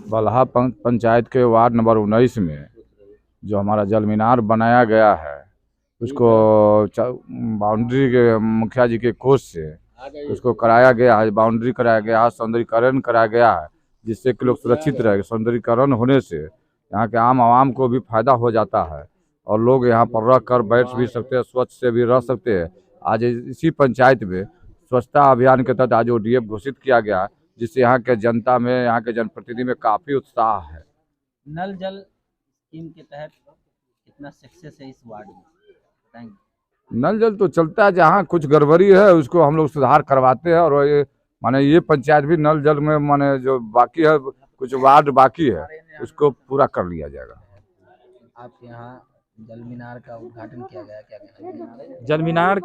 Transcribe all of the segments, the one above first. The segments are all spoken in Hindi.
बलहा पंचायत के वार्ड नंबर 19 में जो हमारा जल मीनार बनाया गया है उसको बाउंड्री के मुखिया जी के कोष से उसको कराया गया है, बाउंड्री कराया गया है, सौंदर्यीकरण कराया गया है, जिससे कि लोग सुरक्षित रहे। सौंदर्यीकरण होने से यहाँ के आम आवाम को भी फायदा हो जाता है और लोग यहाँ पर रह कर बैठ भी सकते हैं, स्वच्छ से भी रह सकते हैं। आज इसी पंचायत में स्वच्छता अभियान के तहत आज ODF घोषित किया गया, जिससे यहाँ के जनता में, यहाँ के जनप्रतिनिधि में काफ़ी उत्साह है। नल जल स्कीम के तहत कितना सक्सेस है इस वार्ड में बताएंगे? नल जल तो चलता है, जहाँ कुछ गड़बड़ी है उसको हम लोग सुधार करवाते हैं और ये माने ये पंचायत भी नल जल में माने जो बाकी है, कुछ वार्ड बाकी है, उसको पूरा कर लिया जाएगा। आपके यहाँ जल मीनार का उद्घाटन किया गया, क्या कहना? जल मीनार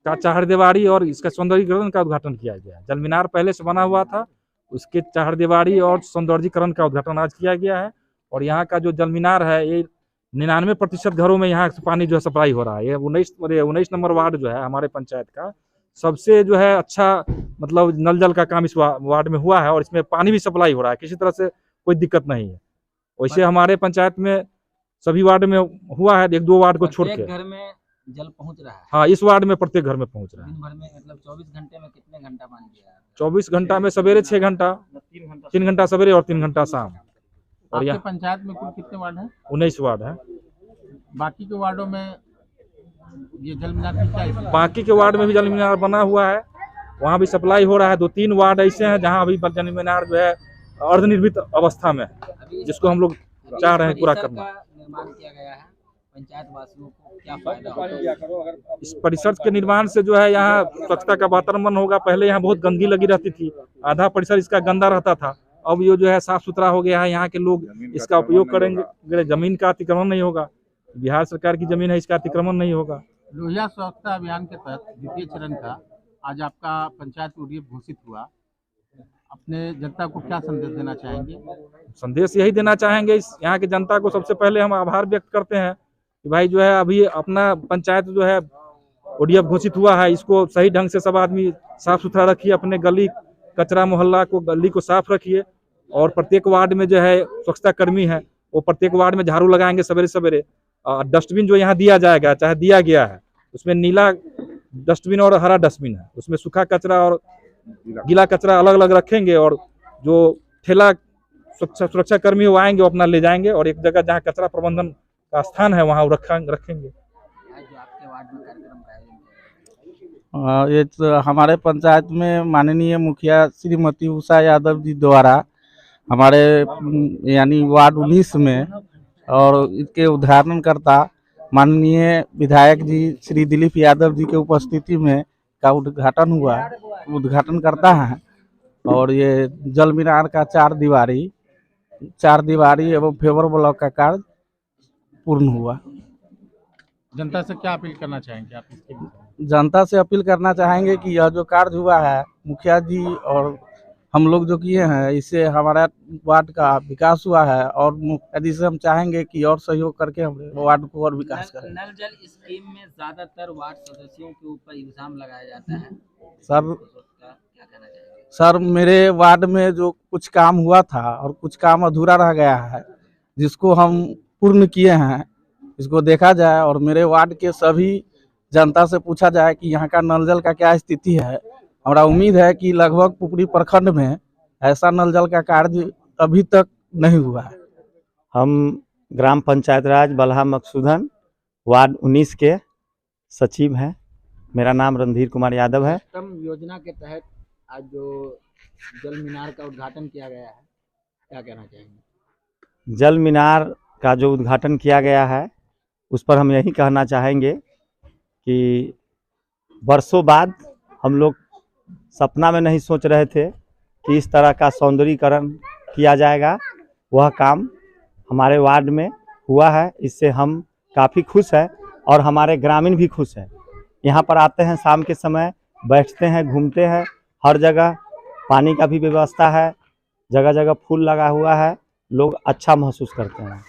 का चहारदीवारी और इसका सौंदर्यीकरण का उद्घाटन किया गया। जल मीनार पहले से बना हुआ था, उसके चहारदीवारी और सौंदर्यीकरण का उद्घाटन आज किया गया है। और यहाँ का जो जल मीनार है ये 99% घरों में यहाँ से पानी जो है सप्लाई हो रहा है। ये 19 नंबर वार्ड जो है हमारे पंचायत का सबसे जो है अच्छा मतलब नल जल का काम इस वार्ड में हुआ है और इसमें पानी भी सप्लाई हो रहा है, किसी तरह से कोई दिक्कत नहीं है। वैसे हमारे पंचायत में सभी वार्ड में हुआ है, 1-2 वार्ड को छोड़ के। घर में जल पहुंच रहा है? हाँ, इस वार्ड में प्रत्येक घर में पहुंच रहा है। दिन भर में मतलब 24 घंटे में कितने घंटा पानी दिया है? 24 घंटा में सवेरे 6 घंटा, 3 घंटा सवेरे और 3 घंटा शाम। और यहाँ पंचायत में कुल कितने वार्ड हैं? 19 वार्ड है। बाकी के वार्डों में ये जल मीनार की क्या स्थिति? बाकी के वार्ड में भी जल मीनार बना हुआ है, वहाँ भी सप्लाई हो रहा है। 2-3 वार्ड ऐसे हैं जहाँ अभी जल मीनार जो है अर्धनिर्मित अवस्था में है, जिसको हम लोग चाह रहे हैं पूरा करना। निर्माण किया गया है, पंचायत वासियों को क्या फायदा होगा? इस परिसर के निर्माण से जो है यहाँ स्वच्छता का वातावरण होगा। पहले यहाँ बहुत गंदगी लगी रहती थी, आधा परिसर इसका गंदा रहता था। अब ये जो है साफ सुथरा हो गया है, यहाँ के लोग इसका उपयोग करेंगे, जमीन का अतिक्रमण नहीं होगा। बिहार सरकार की जमीन है, इसका अतिक्रमण नहीं होगा। लोहिया स्वच्छता अभियान के तहत द्वितीय चरण का आज आपका पंचायत ODF घोषित हुआ, अपने जनता को क्या संदेश देना चाहेंगे? संदेश यही देना चाहेंगे यहाँ की जनता को। सबसे पहले हम आभार व्यक्त करते हैं कि भाई जो है अभी अपना पंचायत जो है ODF घोषित हुआ है, इसको सही ढंग से सब आदमी साफ सुथरा रखिए, अपने गली कचरा मोहल्ला को गली को साफ रखिए। और प्रत्येक वार्ड में जो है स्वच्छता कर्मी है वो प्रत्येक वार्ड में झाड़ू लगाएंगे सवेरे सवेरे। डस्टबिन जो यहाँ दिया जाएगा, चाहे दिया गया है, उसमें नीला डस्टबिन और हरा डस्टबिन है, उसमें सूखा कचरा और गीला कचरा अलग अलग रखेंगे। और जो ठेला सुरक्षा कर्मी वो आएंगे, वो अपना ले जाएंगे और एक जगह जहाँ कचरा प्रबंधन का स्थान है वहाँ रखेंगे। ये तो हमारे पंचायत में माननीय मुखिया श्रीमती उषा यादव जी द्वारा हमारे यानी वार्ड 19 में और इसके उद्घाटनकर्ता माननीय विधायक जी श्री दिलीप यादव जी के उपस्थिति में का उद्घाटन हुआ। उद्घाटन करता है और ये जल मीनार का 4 दीवारी एवं फेवर ब्लॉक का कार्य पूर्ण हुआ। जनता से क्या अपील करना चाहेंगे आप इसके विषय में? जनता से अपील करना चाहेंगे कि यह जो कार्य हुआ है मुखिया जी और हम लोग जो किए हैं, इससे हमारा वार्ड का विकास हुआ है और मुखिया जी से हम चाहेंगे कि और सहयोग करके हमारे वार्ड को और विकास करें। नल जल स्कीम में ज्यादातर वार्ड सदस्यों के ऊपर इल्जाम लगाया जाता है, सर क्या कहना चाहेंगे? सर मेरे वार्ड में जो कुछ काम हुआ था और कुछ काम अधूरा रह गया है, जिसको हम पूर्ण किए हैं, इसको देखा जाए और मेरे वार्ड के सभी जनता से पूछा जाए कि यहाँ का नल जल का क्या स्थिति है। हमारा उम्मीद है कि लगभग पुपरी प्रखंड में ऐसा नल जल का कार्य अभी तक नहीं हुआ है। हम ग्राम पंचायत राज बलहा मकसूदन वार्ड 19 के सचिव हैं। मेरा नाम रणधीर कुमार यादव है। योजना के तहत आज जो जल मीनार का उद्घाटन किया गया है, क्या कहना चाहेंगे? जल मीनार का जो उद्घाटन किया गया है उस पर हम यही कहना चाहेंगे कि वर्षों बाद हम लोग सपना में नहीं सोच रहे थे कि इस तरह का सौंदर्यीकरण किया जाएगा। वह काम हमारे वार्ड में हुआ है, इससे हम काफ़ी खुश हैं और हमारे ग्रामीण भी खुश हैं। यहाँ पर आते हैं शाम के समय, बैठते हैं, घूमते हैं, हर जगह पानी का भी व्यवस्था है, जगह जगह फूल लगा हुआ है, लोग अच्छा महसूस करते हैं।